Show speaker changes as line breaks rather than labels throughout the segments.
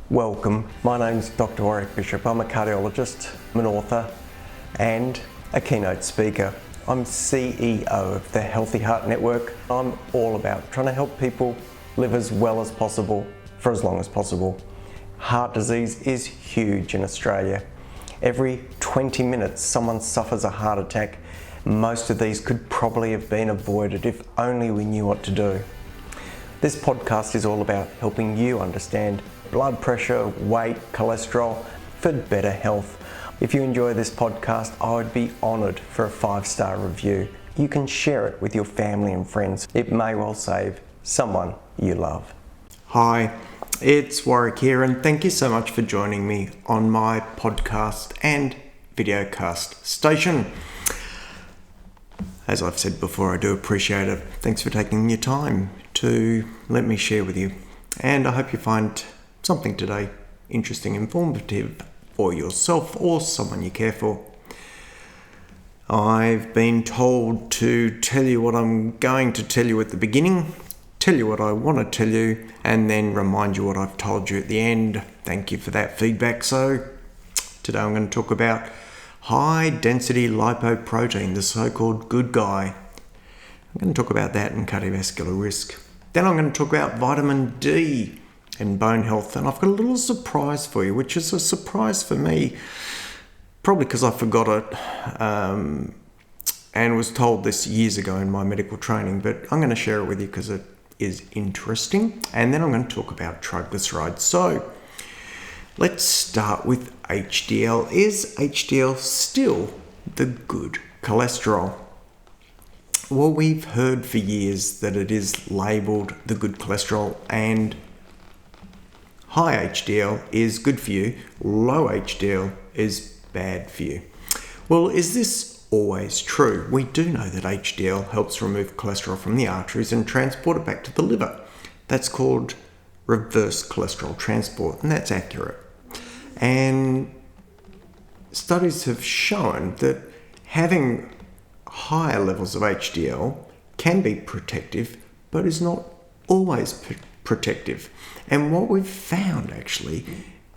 Welcome, my name's Doctor Warrick Bishop. I'm a cardiologist, I'm an author and a keynote speaker. I'm CEO of the Healthy Heart Network. I'm all about trying to help people live as well as possible for as long as possible. Heart disease is huge in Australia. Every 20 minutes someone suffers a heart attack. Most of these could probably have been avoided if only we knew what to do. This podcast is all about helping you understand blood pressure, weight, cholesterol for better health. If you enjoy this podcast, I would be honoured for a 5-star review. You can share it with your family and friends. It may well save someone you love. Hi, it's Warrick here, and thank you so much for joining me on my podcast and videocast station. As I've said before, I do appreciate it. Thanks for taking your time to let me share with you. And I hope you find something today interesting, informative for yourself or someone you care for. I've been told to tell you what I'm going to tell you at the beginning, tell you what I want to tell you, and then remind you what I've told you at the end. Thank you for that feedback. So today I'm going to talk about high density lipoprotein, the so-called good guy. I'm going to talk about that and cardiovascular risk. Then I'm going to talk about vitamin D and bone health, and I've got a little surprise for you, which is a surprise for me, probably because I forgot it and was told this years ago in my medical training, but I'm going to share it with you because it is interesting. And then I'm going to talk about triglycerides. So let's start with HDL. Is HDL still the good cholesterol? Well, we've heard for years that it is labelled the good cholesterol, and high HDL is good for you, low HDL is bad for you. Well, is this always true? We do know that HDL helps remove cholesterol from the arteries and transport it back to the liver. That's called reverse cholesterol transport, and that's accurate. And studies have shown that having higher levels of HDL can be protective, but is not always protective. And what we've found, actually,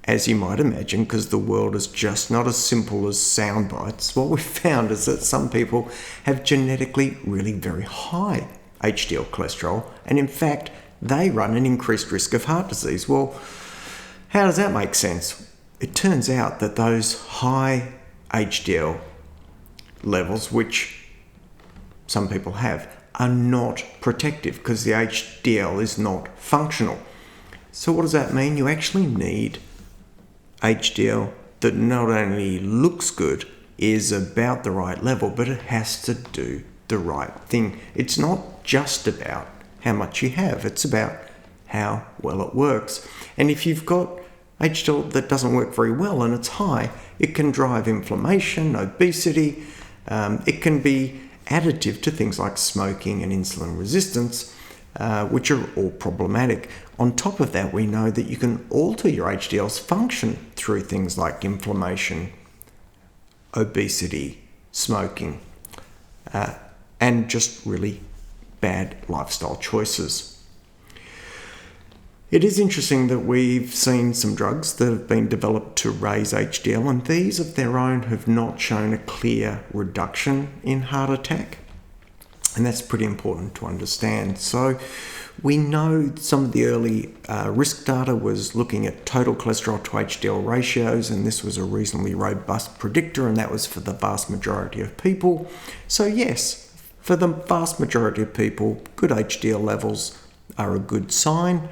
as you might imagine, because the world is just not as simple as sound bites, what we've found is that some people have genetically really very high HDL cholesterol, and in fact they run an increased risk of heart disease. Well, how does that make sense? It turns out that those high HDL levels, which some people have, are not protective because the HDL is not functional. So what does that mean? You actually need HDL that not only looks good, is about the right level, but it has to do the right thing. It's not just about how much you have, it's about how well it works. And if you've got HDL that doesn't work very well and it's high, it can drive inflammation, obesity, it can be additive to things like smoking and insulin resistance, which are all problematic. On top of that, we know that you can alter your HDL's function through things like inflammation, obesity, smoking, and just really bad lifestyle choices. It is interesting that we've seen some drugs that have been developed to raise HDL, and these of their own have not shown a clear reduction in heart attack. And that's pretty important to understand. So we know some of the early risk data was looking at total cholesterol to HDL ratios, and this was a reasonably robust predictor, and that was for the vast majority of people. So yes, for the vast majority of people, good HDL levels are a good sign,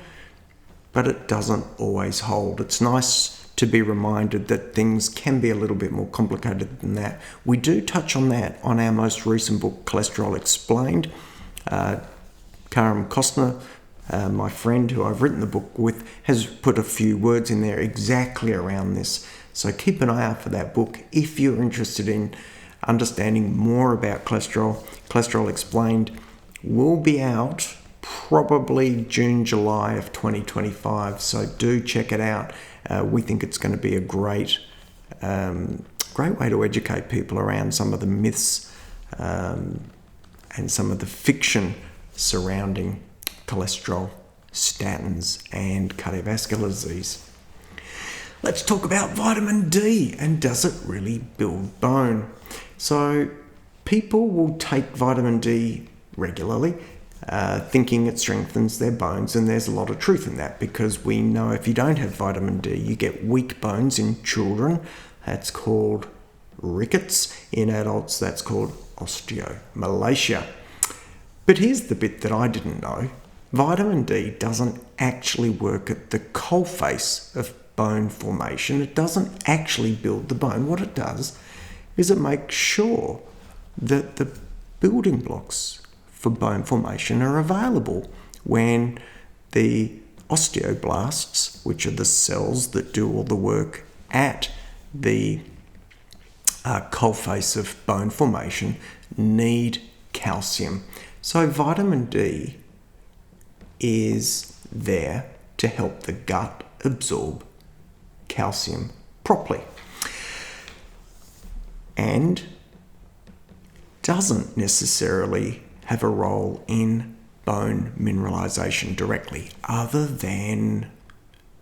but it doesn't always hold. It's nice to be reminded that things can be a little bit more complicated than that. We do touch on that on our most recent book, Cholesterol Explained. Karim Costner, my friend who I've written the book with, has put a few words in there exactly around this. So keep an eye out for that book if you're interested in understanding more about cholesterol. Cholesterol Explained will be out probably June, July of 2025. So do check it out. We think it's going to be a great way to educate people around some of the myths and some of the fiction surrounding cholesterol, statins, and cardiovascular disease. let's talk about vitamin D and does it really build bone? So people will take vitamin D regularly, thinking it strengthens their bones, and there's a lot of truth in that because we know if you don't have vitamin D, you get weak bones in children. That's called rickets. In adults, that's called osteomalacia. But here's the bit that I didn't know. Vitamin D doesn't actually work at the coalface of bone formation. It doesn't actually build the bone. What it does is it makes sure that the building blocks for bone formation are available when the osteoblasts, which are the cells that do all the work at the coalface of bone formation, need calcium. So vitamin D is there to help the gut absorb calcium properly, and doesn't necessarily have a role in bone mineralization directly, other than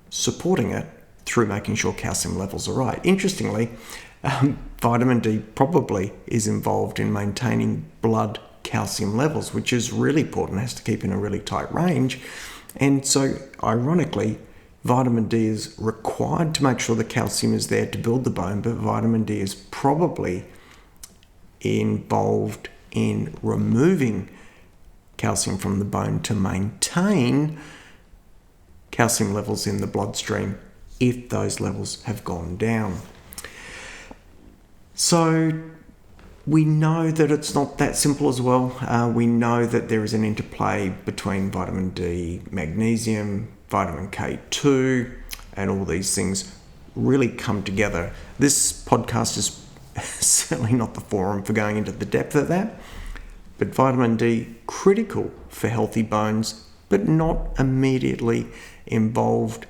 supporting it through making sure calcium levels are right. Interestingly, vitamin D probably is involved in maintaining blood calcium levels, which is really important. It has to keep in a really tight range. And so, ironically, vitamin D is required to make sure the calcium is there to build the bone, but vitamin D is probably involved in removing calcium from the bone to maintain calcium levels in the bloodstream if those levels have gone down. So we know that it's not that simple as well. We know that there is an interplay between vitamin D, magnesium, vitamin K2, and all these things really come together. This podcast is certainly not the forum for going into the depth of that, but vitamin D, critical for healthy bones, but not immediately involved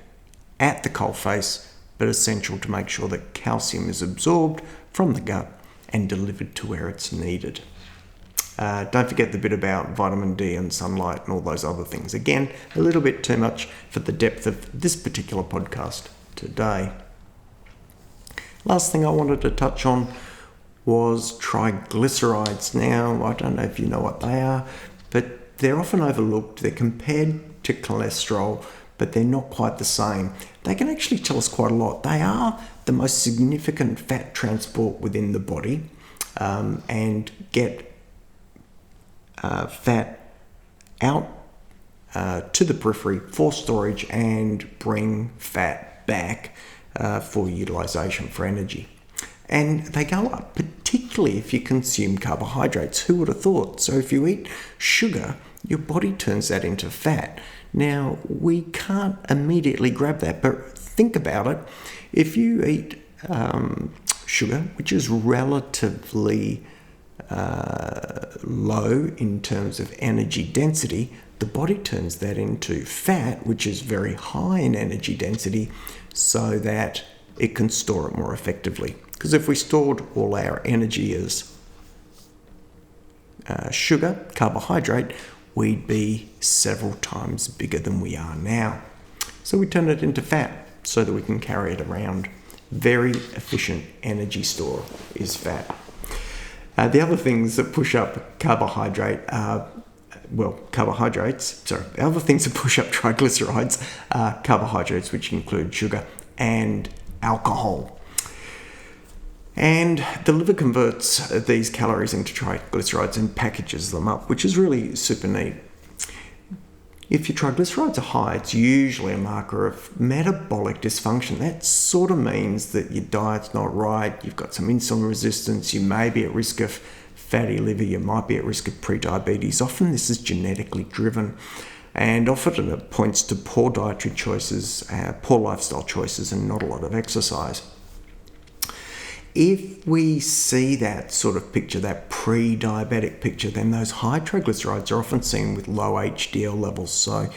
at the coalface, but essential to make sure that calcium is absorbed from the gut and delivered to where it's needed. Don't forget the bit about vitamin D and sunlight and all those other things. Again, a little bit too much for the depth of this particular podcast today. Last thing I wanted to touch on was triglycerides. Now, I don't know if you know what they are, but they're often overlooked. They're compared to cholesterol, but they're not quite the same. They can actually tell us quite a lot. They are the most significant fat transport within the body, and get fat out to the periphery for storage and bring fat back for utilization for energy. And they go up, particularly if you consume carbohydrates. Who would have thought? So if you eat sugar, your body turns that into fat. Now, we can't immediately grab that, but think about it. If you eat sugar, which is relatively low in terms of energy density, the body turns that into fat, which is very high in energy density, so that it can store it more effectively. Because if we stored all our energy as sugar, carbohydrate, we'd be several times bigger than we are now. So we turn it into fat so that we can carry it around. Very efficient energy store is fat. The other things that push up carbohydrates, the other things that push up triglycerides are carbohydrates, which include sugar and alcohol. And the liver converts these calories into triglycerides and packages them up, which is really super neat. If your triglycerides are high, it's usually a marker of metabolic dysfunction. That sort of means that your diet's not right, you've got some insulin resistance, you may be at risk of fatty liver, you might be at risk of prediabetes. Often this is genetically driven, and often it points to poor dietary choices, poor lifestyle choices, and not a lot of exercise. If we see that sort of picture, that pre-diabetic picture, then those high triglycerides are often seen with low HDL levels. So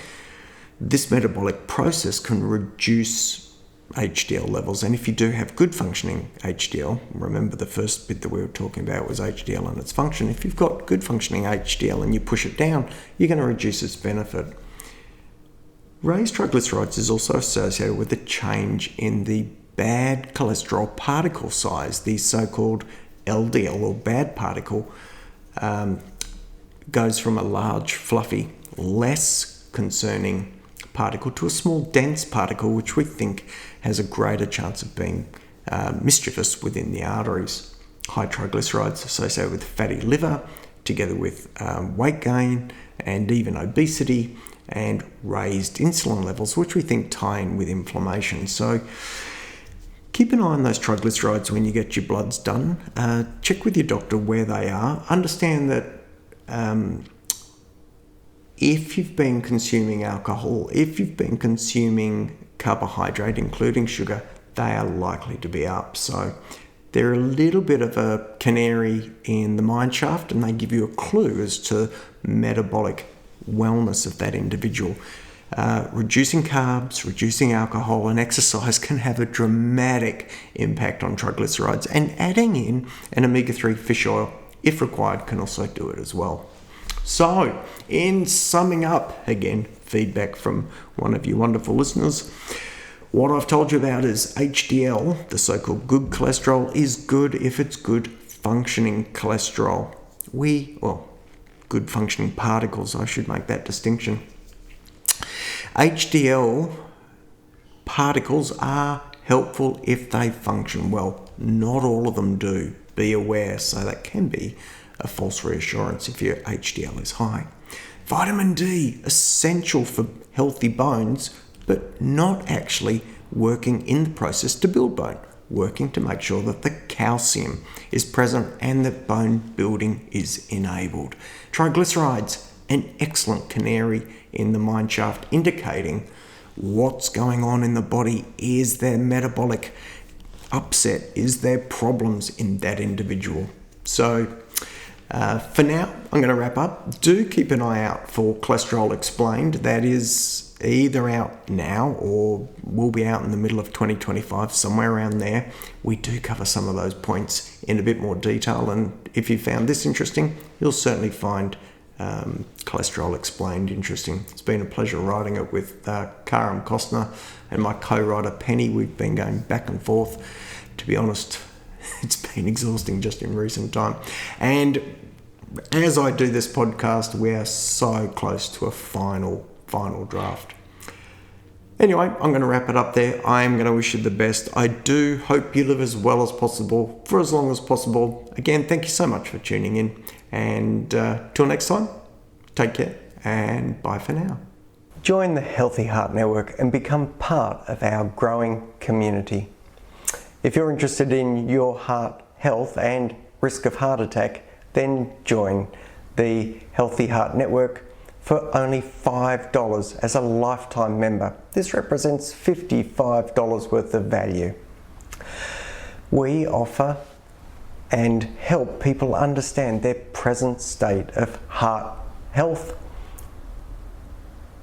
this metabolic process can reduce HDL levels. And if you do have good functioning HDL, remember the first bit that we were talking about was HDL and its function. If you've got good functioning HDL and you push it down, you're going to reduce its benefit. Raised triglycerides is also associated with a change in the bad cholesterol particle size, the so-called LDL or bad particle, goes from a large, fluffy, less concerning particle to a small, dense particle, which we think has a greater chance of being mischievous within the arteries. High triglycerides associated with fatty liver, together with weight gain and even obesity, and raised insulin levels, which we think tie in with inflammation. So keep an eye on those triglycerides when you get your bloods done. Check with your doctor where they are. Understand that if you've been consuming alcohol, if you've been consuming carbohydrate, including sugar, they are likely to be up. So they're a little bit of a canary in the mine shaft, and they give you a clue as to metabolic wellness of that individual. Reducing carbs, reducing alcohol, and exercise can have a dramatic impact on triglycerides, and adding in an omega-3 fish oil, if required, can also do it as well. So, in summing up, again, feedback from one of you wonderful listeners, what I've told you about is HDL, the so-called good cholesterol, is good if it's good functioning cholesterol. Good functioning particles, I should make that distinction. HDL particles are helpful if they function well. Not all of them do. Be aware, so that can be a false reassurance if your HDL is high. Vitamin D, essential for healthy bones, but not actually working in the process to build bone, working to make sure that the calcium is present and that bone building is enabled. Triglycerides, an excellent canary in the mine shaft, indicating what's going on in the body. Is there metabolic upset? Is there problems in that individual? So for now, I'm going to wrap up. Do keep an eye out for Cholesterol Explained. That is either out now or will be out in the middle of 2025, somewhere around there. We do cover some of those points in a bit more detail, and if you found this interesting, you'll certainly find Cholesterol Explained interesting. It's been a pleasure writing it with Karam Costner and my co-writer Penny. We've been going back and forth. To be honest, it's been exhausting just in recent time. And as I do this podcast, we are so close to a final draft. Anyway, I'm going to wrap it up there. I am going to wish you the best. I do hope you live as well as possible for as long as possible. Again, thank you so much for tuning in. And till next time, take care and bye for now. Join the Healthy Heart Network and become part of our growing community. If you're interested in your heart health and risk of heart attack, then join the Healthy Heart Network for only $5 as a lifetime member. This represents $55 worth of value. We offer and help people understand their present state of heart health,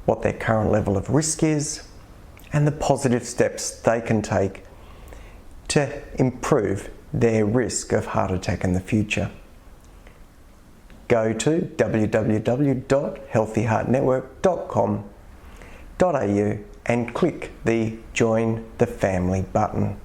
what their current level of risk is, and the positive steps they can take to improve their risk of heart attack in the future. Go to www.healthyheartnetwork.com.au and click the Join the Family button.